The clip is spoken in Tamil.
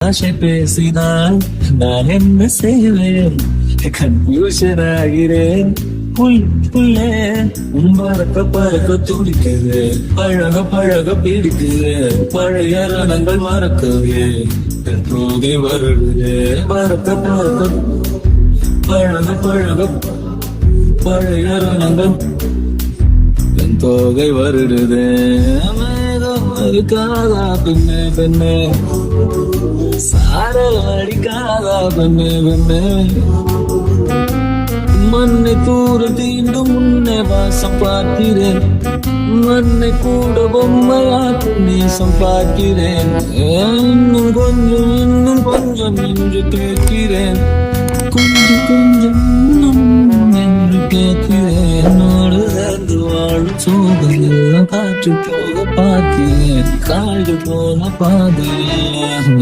ஆசை பேசினால் நான் என்ன செய்வேன்? கன்ஃபியூஷன் ஆகிறேன். புள்ளே பறக்க பறக்க துடிக்குது, பழக பழக பிடிக்குது, பழைய ரணங்கள் மறக்கவே தோகை வருடுது. பறக்க பறக்க பழக பழக பழைய ரணங்கள் என் தோகை வருடுது. மேகம் இருக்காதா பெண்ணே பெண்ணே, சாரல் அடிக்காதா பெண்ணே பெண்ணே, மண்ணை தூர தீண்டும் முன்னே வாசம் பார்க்கிறேன், மண்ணை கூட பொம்மையாக்கு நேசம் பார்க்கிறேன். இன்னும் கொஞ்சம் என்று கேட்கிறேன், கொஞ்சம் கொஞ்சம் இன்னும் என்று கேட்கிறேன். என்னோடு சேர்ந்து வாழும் சோகையில் காற்று போக பார்க்கிறேன், காய்கள் போன பாதையில்